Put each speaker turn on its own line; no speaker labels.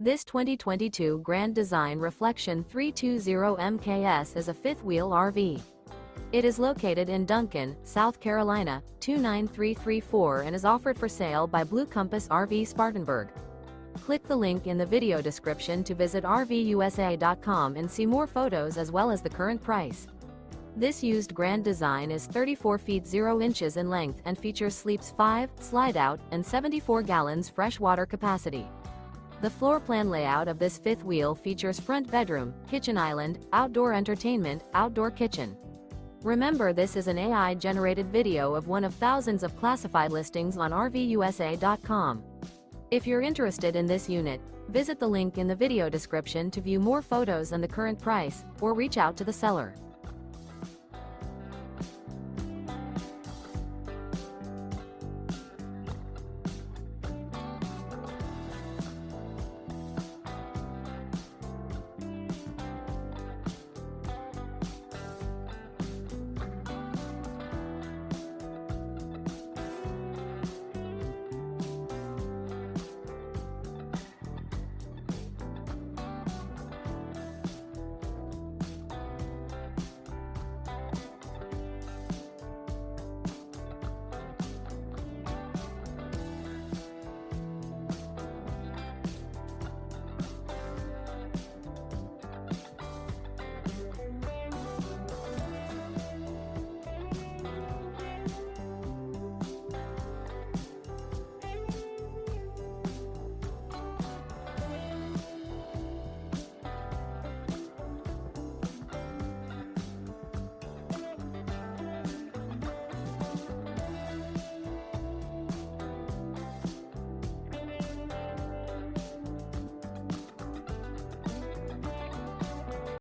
This 2022 Grand Design Reflection 320 MKS is a fifth-wheel RV. It is located in Duncan, South Carolina, 29334 and is offered for sale by Blue Compass RV Spartanburg. Click the link in the video description to visit RVUSA.com and see more photos as well as the current price. This used Grand Design is 34 feet 0 inches in length and features sleeps 5, slide-out, and 74 gallons fresh water capacity. The floor plan layout of this fifth wheel features front bedroom, kitchen island, outdoor entertainment, outdoor kitchen. Remember, this is an AI-generated video of one of thousands of classified listings on RVUSA.com. If you're interested in this unit, visit the link in the video description to view more photos and the current price, or reach out to the seller.